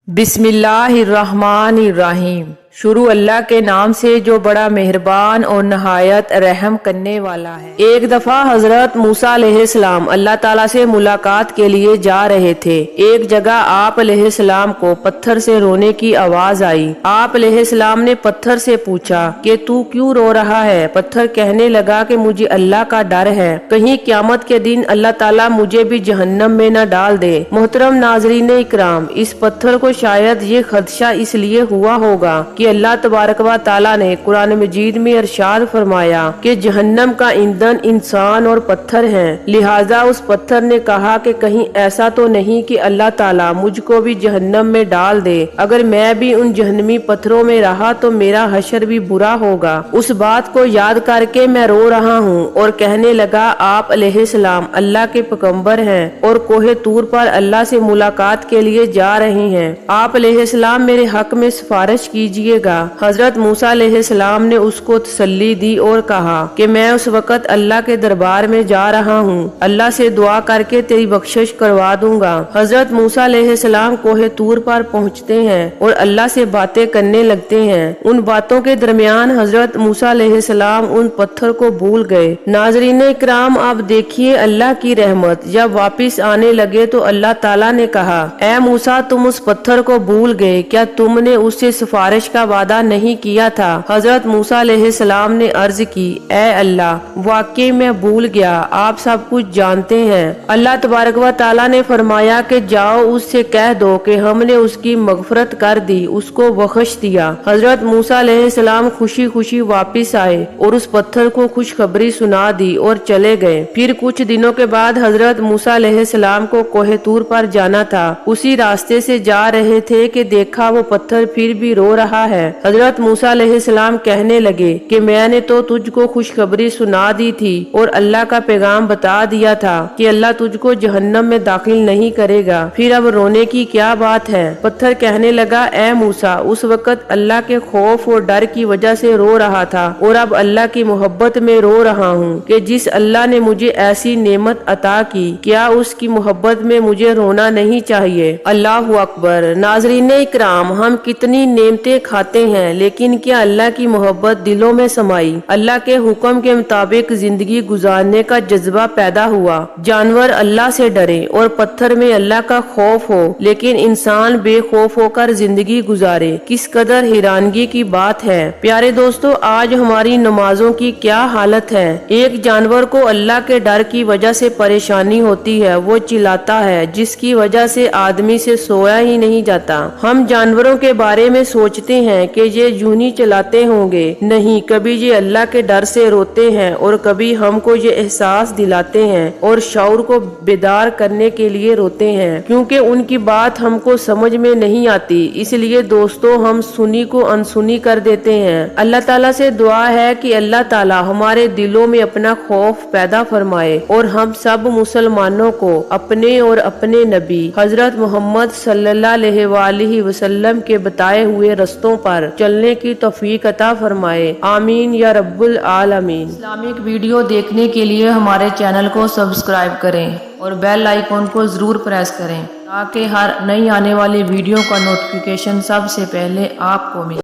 बिस्मिल्लाहिर्रहमानिर्रहीम। शुरू अल्लाह के नाम से जो बड़ा मेहरबान और नहायत रहम करने वाला है। एक दफा हजरत मूसा अलैहिस्सलाम अल्लाह ताला से मुलाकात के लिए जा रहे थे। एक जगह आप अलैहिस्सलाम को पत्थर से रोने की आवाज आई। आप अलैहिस्सलाम ने पत्थर से पूछा कि तू क्यों रो रहा है। पत्थर कहने लगा कि मुझे अल्लाह का डर है, कहीं क़यामत के दिन अल्लाह ताला मुझे भी जहन्नम में न डाल दे। मोहतरम नाजरीन इकराम, इस पत्थर को शायद ये खदशा इसलिए हुआ होगा कि अल्लाह तबारक व ताला ने कुरान मजीद में इरशाद फरमाया कि जहन्नम का ईंधन इंसान और पत्थर हैं। लिहाजा उस पत्थर ने कहा कि कहीं ऐसा तो नहीं कि अल्लाह ताला मुझको भी जहन्नम में डाल दे। अगर मैं भी उन जहन्नमी पत्थरों में रहा तो मेरा हशर भी बुरा होगा। उस बात को याद करके मैं रो रहा हूँ। और कहने लगा, आप अलैहिस्सलाम अल्लाह के पैगंबर हैं और कोहे तूर पर अल्लाह से मुलाकात के लिए जा रहे हैं। आप अलैहिस्सलाम मेरे हक में सिफारिश कीजिएगा। हजरत मूसा अलैहिस्सलाम ने उसको तसल्ली दी और कहा कि मैं उस वक्त अल्लाह के दरबार में जा रहा हूँ, अल्लाह से दुआ करके तेरी बख्शिश करवा दूंगा। हजरत मूसा अलैहिस्सलाम कोहे तूर पर पहुँचते हैं और अल्लाह से बातें करने लगते हैं। उन बातों के दरमियान हजरत मूसा अलैहिस्सलाम उन पत्थर को भूल गए। नाजरीन इकराम, आप देखिए अल्लाह की रहमत। जब वापिस आने लगे तो अल्लाह ताला ने कहा, ए मूसा, तुम उस पत्थर को भूल गए, क्या तुमने उससे सिफारिश का वादा नहीं किया था। हजरत मूसा अलैहिस्सलाम ने अर्ज की, ए अल्लाह, वाकई मैं भूल गया, आप सब कुछ जानते हैं। अल्लाह तबारक व ताला ने फरमाया कि जाओ उससे कह दो कि हमने उसकी मगफरत कर दी, उसको बख्श दिया। हजरत मूसा अलैहिस्सलाम खुशी खुशी वापिस आए और उस पत्थर को खुशखबरी सुना दी और चले गए। फिर कुछ दिनों के बाद हजरत मूसा अलैहिस्सलाम को कोहे तूर पर जाना था। उसी रास्ते से जा रहे थे कि देखा वो पत्थर फिर भी रो रहा है। हजरत मूसा अलैहिस्सलाम कहने लगे कि मैंने तो तुझको खुशखबरी सुना दी थी और अल्लाह का पैगाम बता दिया था कि अल्लाह तुझको जहन्नम में दाखिल नहीं करेगा, फिर अब रोने की क्या बात है। पत्थर कहने लगा, ए मूसा, उस वक्त अल्लाह के खौफ और डर की वजह से रो रहा था और अब अल्लाह की मोहब्बत में रो रहा हूँ कि जिस अल्लाह ने मुझे ऐसी नेमत अता की, क्या उसकी मोहब्बत में मुझे रोना नहीं चाहिए। अल्लाहु अकबर। नाजरीन इकराम, हम कितनी नेमतें खाते हैं, लेकिन क्या अल्लाह की मोहब्बत दिलों में समाई, अल्लाह के हुक्म के मुताबिक जिंदगी गुजारने का जज्बा पैदा हुआ। जानवर अल्लाह से डरे और पत्थर में अल्लाह का खौफ हो, लेकिन इंसान बेखौफ होकर जिंदगी गुजारे, किस कदर हैरानगी की बात है। प्यारे दोस्तों, आज हमारी नमाजों की क्या हालत है। एक जानवर को अल्लाह के डर की वजह से परेशानी होती है, वो चिल्लाता है, जिसकी वजह से आदमी से सोया ही नहीं जाता। हम जानवरों के बारे में सोचते हैं कि ये यूं ही चलाते होंगे, नहीं, कभी ये अल्लाह के डर से रोते हैं और कभी हमको ये एहसास दिलाते हैं और शऊर को बेदार करने के लिए रोते हैं, क्योंकि उनकी बात हमको समझ में नहीं आती। इसलिए दोस्तों, हम सुनी को अनसुनी कर देते हैं। अल्लाह ताला से दुआ है कि अल्लाह ताला हमारे दिलों में अपना खौफ पैदा फरमाए और हम सब मुसलमानों को अपने और अपने नबी हजरत मोहम्मद सल्लल्लाहु अलैहि वसल्लम के बताए हुए रस्तों पर चलने की तौफीक अता फरमाए। आमीन या रब्बुल आलमीन। इस्लामिक वीडियो देखने के लिए हमारे चैनल को सब्सक्राइब करें और बेल आइकॉन को जरूर प्रेस करें ताकि हर नई आने वाली वीडियो का नोटिफिकेशन सबसे पहले आपको मिले।